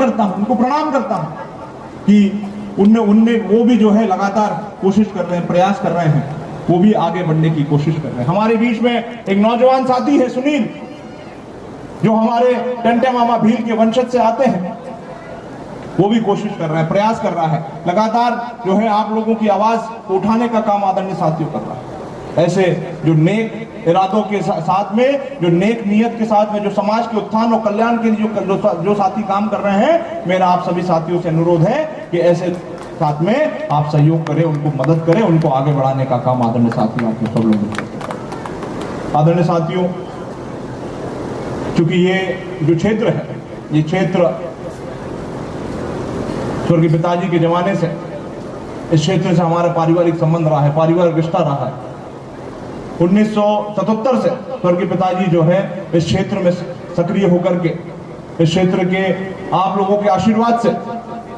करता हूं, उनको प्रणाम करता हूं कि उनने वो भी जो है लगातार कोशिश कर रहे हैं, प्रयास कर रहे हैं, वो भी आगे बढ़ने की कोशिश कर रहे हैं। हमारे बीच में एक नौजवान साथी है सुनील, जो हमारे टंटे मामा भील के वंशज से आते हैं, वो भी कोशिश कर रहा है, प्रयास कर रहा है, लगातार जो है आप लोगों की आवाज उठाने का काम आदरणीय साथियों कर रहा है। ऐसे जो नेक इरादों के साथ में, जो नेक नियत के साथ में, जो समाज के उत्थान और कल्याण के लिए जो साथी काम कर रहे हैं, मेरा आप सभी साथियों से अनुरोध है कि ऐसे साथ में आप सहयोग करें, उनको मदद करें, उनको आगे बढ़ाने का काम आदरणीय साथियों आप सब लोग करें। आदरणीय साथियों, चूंकि ये जो क्षेत्र है, ये क्षेत्र स्वर्गीय पिताजी के जमाने से इस क्षेत्र से हमारा पारिवारिक संबंध रहा है, पारिवारिक रिश्ता रहा है। 1977 से स्वर्गीय पिताजी जो है इस क्षेत्र में सक्रिय होकर के, इस क्षेत्र के आप लोगों के आशीर्वाद से,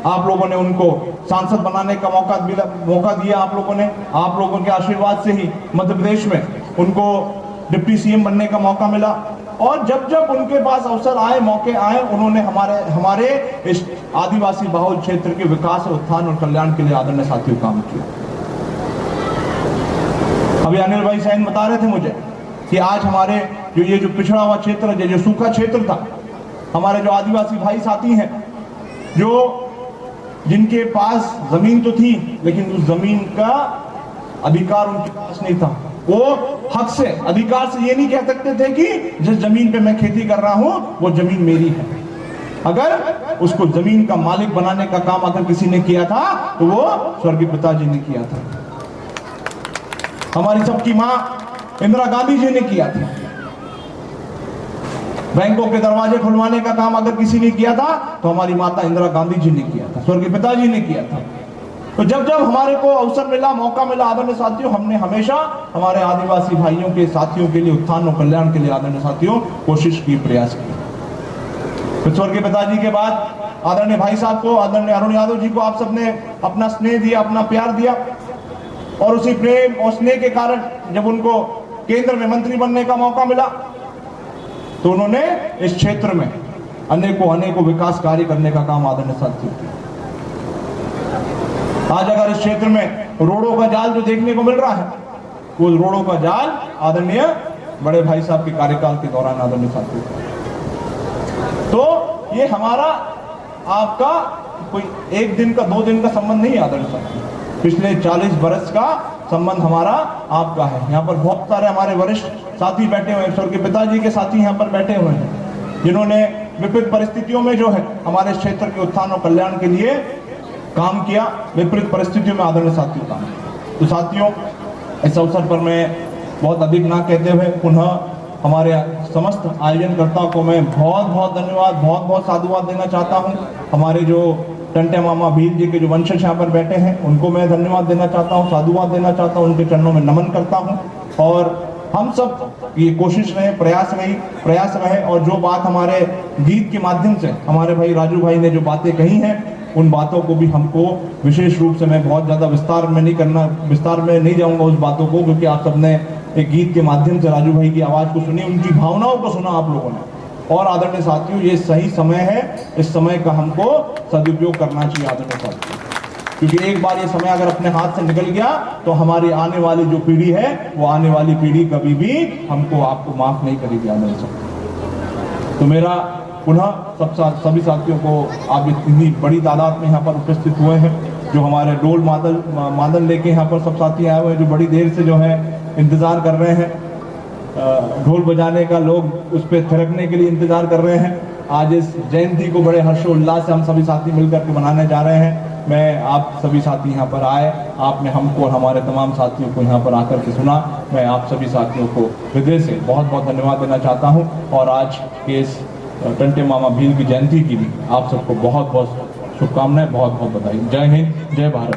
आप लोगों ने उनको सांसद बनाने का मौका दिया। आप लोगों के आशीर्वाद से ही मध्य प्रदेश में उनको डिप्टी सीएम बनने का मौका मिला। और जब जब उनके पास अवसर आए, मौके आए, उन्होंने हमारे इस आदिवासी बहुल क्षेत्र के विकास, उत्थान और कल्याण के लिए आदरणीय साथियों काम किया। अभी अनिल भाई सैन बता रहे थे मुझे कि आज हमारे ये जो पिछड़ा हुआ क्षेत्र, जो सूखा क्षेत्र था, हमारे जो आदिवासी भाई साथी हैं, जो जिनके पास जमीन तो थी लेकिन उस जमीन का अधिकार उनके पास नहीं था, वो हक से, अधिकार से ये नहीं कह सकते थे कि जिस जमीन पे मैं खेती कर रहा हूं वो जमीन मेरी है। अगर उसको जमीन का मालिक बनाने का काम अगर किसी ने किया था तो वो स्वर्गीय पिताजी ने किया था, हमारी सबकी मां इंदिरा गांधी जी ने किया था। बैंकों के दरवाजे खुलवाने का काम अगर किसी ने किया था तो हमारी माता इंदिरा गांधी जी ने किया था, स्वर्गीय पिताजी ने किया था। तो जब जब हमारे को अवसर मिला, मौका मिला, आदरणीय साथियों, हमने हमेशा हमारे आदिवासी भाइयों के, साथियों के लिए, उत्थान और कल्याण के लिए आदरणीय साथियों कोशिश की, प्रयास किया। तो स्वर्गीय पिताजी के बाद आदरणीय भाई साहब को, आदरणीय अरुण यादव जी को आप सबने अपना स्नेह दिया, अपना प्यार दिया, और उसी प्रेम और स्नेह के कारण जब उनको केंद्र में मंत्री बनने का मौका मिला तो उन्होंने इस क्षेत्र में अनेकों विकास कार्य करने का काम आदरणीय साथियों किया। आज अगर इस क्षेत्र में रोडों का जाल जो देखने को मिल रहा है, वो रोडों का जाल आदरणीय बड़े भाई साहब के कार्यकाल के दौरान आदरणीय साथियों। तो ये हमारा आपका कोई एक दिन का, 2 दिन का संबंध नहीं है आदरणीय साथियों, पिछले 40 वर्ष का संबंध हमारा आपका है। यहाँ पर बहुत सारे हमारे वरिष्ठ साथी बैठे हुए हैं, स्वर्गीय पिताजी के साथी यहाँ पर बैठे हुए हैं, जिन्होंने विपरीत परिस्थितियों में जो है हमारे क्षेत्र के उत्थान और कल्याण के लिए काम किया, विपरीत परिस्थितियों में आदरणीय साथियों काम किया। तो साथियों, इस अवसर पर मैं बहुत अधिक ना कहते हुए पुनः हमारे समस्त आयोजनकर्ताओं को मैं बहुत बहुत धन्यवाद, बहुत बहुत साधुवाद देना चाहता हूँ। हमारे जो टंटे मामा भील जी के जो वंशज यहाँ पर बैठे हैं, उनको मैं धन्यवाद देना चाहता हूँ, साधुवाद देना चाहता हूँ, उनके चरणों में नमन करता हूँ। और हम सब ये कोशिश रहे, प्रयास रहे, और जो बात हमारे गीत के माध्यम से हमारे भाई राजू भाई ने जो बातें कही हैं, उन बातों को भी हमको विशेष रूप से, मैं बहुत ज़्यादा विस्तार में नहीं जाऊंगा उस बातों को, क्योंकि आप सबने एक गीत के माध्यम से राजू भाई की आवाज़ को सुनी, उनकी भावनाओं को सुना आप लोगों ने। और आदरणीय साथियों, ये सही समय है, इस समय का हमको सदुपयोग करना चाहिए आदरणीय साथियों, क्योंकि एक बार ये समय अगर अपने हाथ से निकल गया तो हमारी आने वाली जो पीढ़ी है, वो आने वाली पीढ़ी कभी भी हमको, आपको माफ नहीं करेगी आदरणीय साथियों। तो मेरा पुनः सभी साथियों को, आप इतनी बड़ी तादाद में यहाँ पर उपस्थित हुए हैं, जो हमारे ढोल मादल लेके यहाँ पर सब साथी आए हुए हैं, जो बड़ी देर से जो है इंतजार कर रहे हैं, ढोल बजाने का, लोग उस पर थिरकने के लिए इंतजार कर रहे हैं। आज इस जयंती को बड़े हर्षोल्लास से हम सभी साथी मिलकर के मनाने जा रहे हैं। मैं, आप सभी साथी यहाँ पर आए, आपने हमको और हमारे तमाम साथियों को यहाँ पर आकर के सुना, मैं आप सभी साथियों को हृदय से बहुत बहुत धन्यवाद देना चाहता हूँ। और आज के इस टंटे मामा भील की जयंती की भी आप सबको बहुत बहुत शुभकामनाएं, बहुत बहुत बधाई। जय हिंद, जय भारत।